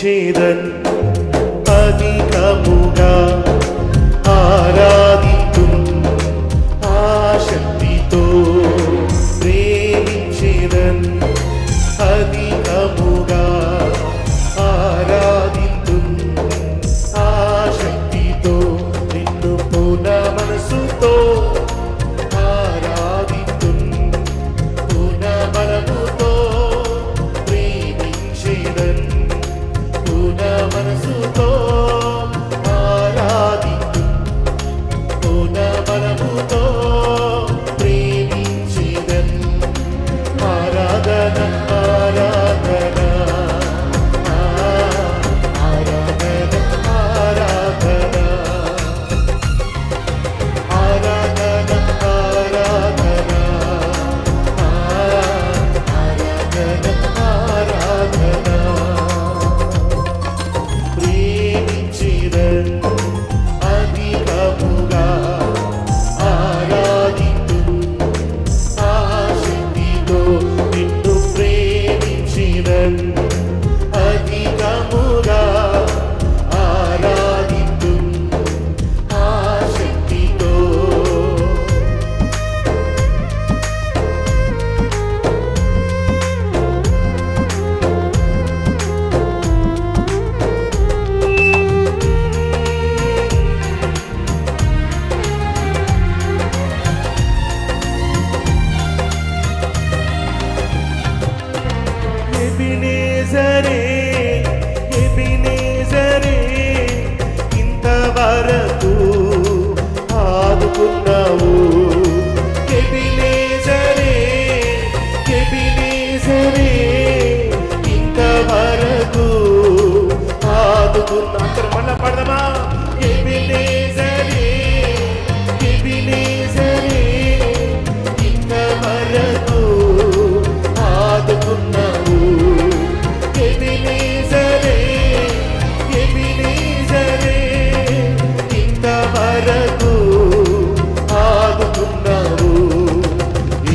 ప్రేమించేదన్ అధికముగా ఆరాధితున్ ఆశక్తితో ప్రేమించేదన్ అధికముగా ఆరాధితున్ ఆశక్తితో నిన్ను పూర్ణ మనసుతో ఆరాధితున్ పూర్ణ బలముతో ప్రేమించేదన్ పూర్ణ మనసుతో ఆరాధితున్ పూర్ణ బలముతో ప్రేమించేదన్ ఆరాధన ఆరాధన ఆరాధన ఆరాధన ఆరాధన ఆరాధన ఆరాధన ప్రేమించేదన్ అధికముగా ఆరాధితున్ ఆశక్తితో నిన్ను ప్రేమించేదన్ అధికముగా ఆరాధితున్ ఆశక్తితో ఎబినేజరే ఎబినేజరే ఇంతవరకు ఆదుకున్నావు ఎబినేజరే ఎబినేజరే ఇంతవరకు ఆదుకున్నా అందరూ మళ్ళా పడదామా ఎబినేజరే ఎబినేజరే ఇంతవరకు ఆదుకున్నావు ఎబినేజరే ఎబినేజరే ఇంతవరకు ఆదుకున్నావు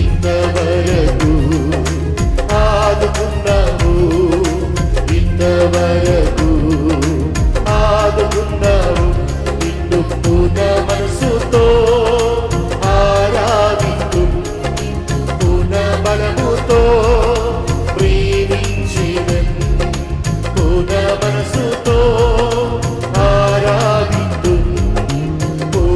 ఇంతవరకు ఆదుకున్నావు ఇంతవరకు ఆదుకున్నావు నిన్ను పూర్ణ మనసుతో ఆరాధితున్ పూర్ణ బలముతో ప్రేమించేదన్ పూర్ణ మనసుతో ఆరాధితున్ పూర్ణ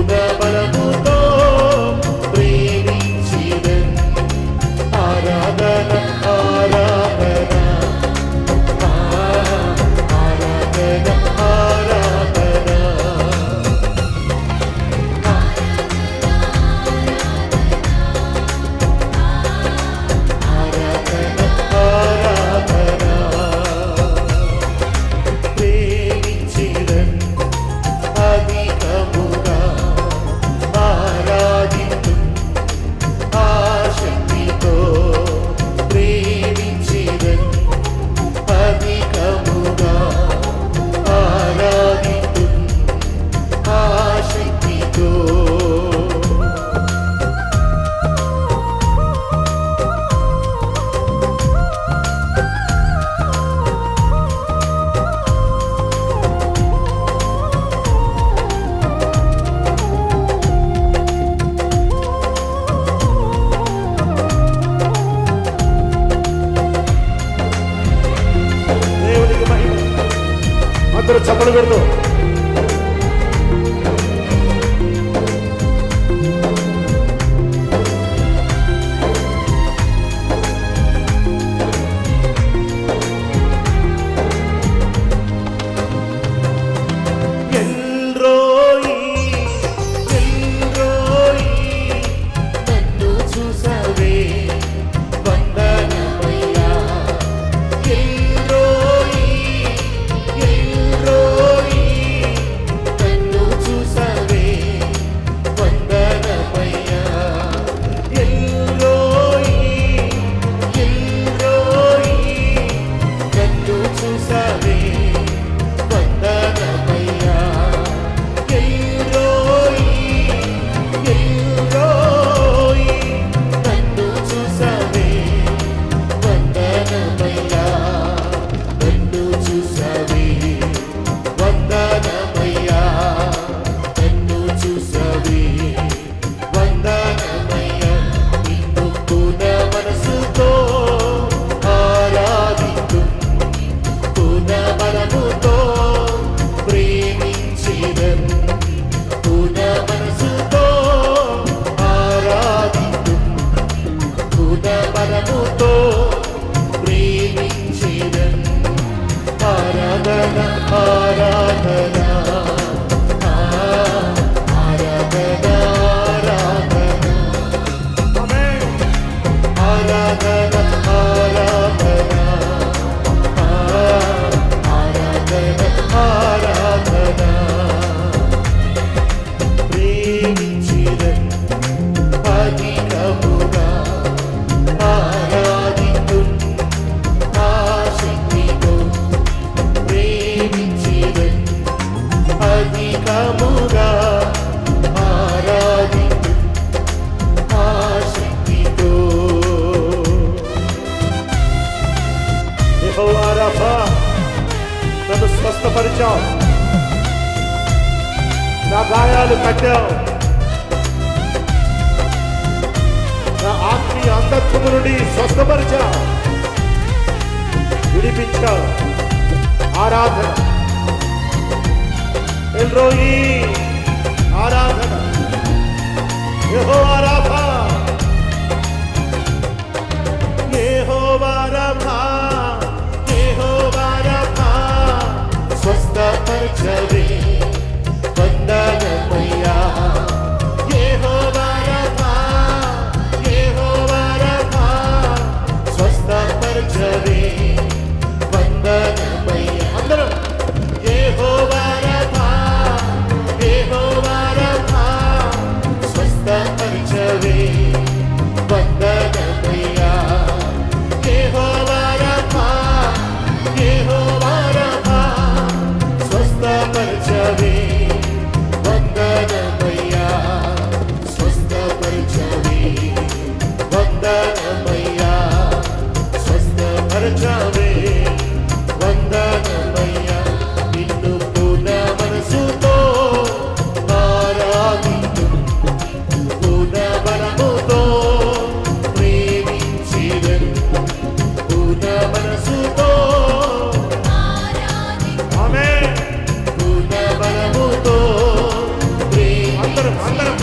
ప్రేమించిదన్ అధికముగా ఆరాధితున్ ఆసక్తితో ప్రేమించిదన్ అధికముగా ఆరాధితున్ ఆసక్తితో. యెహోవా రఫా, నన్ను స్వస్థపరిచావు, నా గాయాలు కట్టావు, నా ఆత్మీయ అంధత్వము నుండి స్వస్థపరిచావు, విడిపించావు. ఆరాధన ఎల్రోయి, ఆరాధన యెహోవా రఫా, యెహోవా రఫా, యెహోవా రఫా, స్వస్థపరిచవే వందనమయ్యా. యెహోవా రఫా, యెహోవా రఫా, స్వస్థపరిచవే వందనమయ్యా. అందరం యెహోవా రఫా, యెహోవా రఫా, స్వస్థపరిచవే వందనమయ్యా. యెహోవా రఫా, యెహోవా రఫా, స్వస్థపరిచవే వందనమయ్యా. స్వస్థపరిచవే వందనమయ్యా. స్వస్థపరిచవే వందనమయ్యా. నిన్ను పూర్ణ మనసుతో ఆరాధితున్ పూర్ణ బలముతో ప్రేమించిదన్ పూర్ణ మనసుతో. ఆమేన్. పూర్ణ బలముతో అందరం అందరం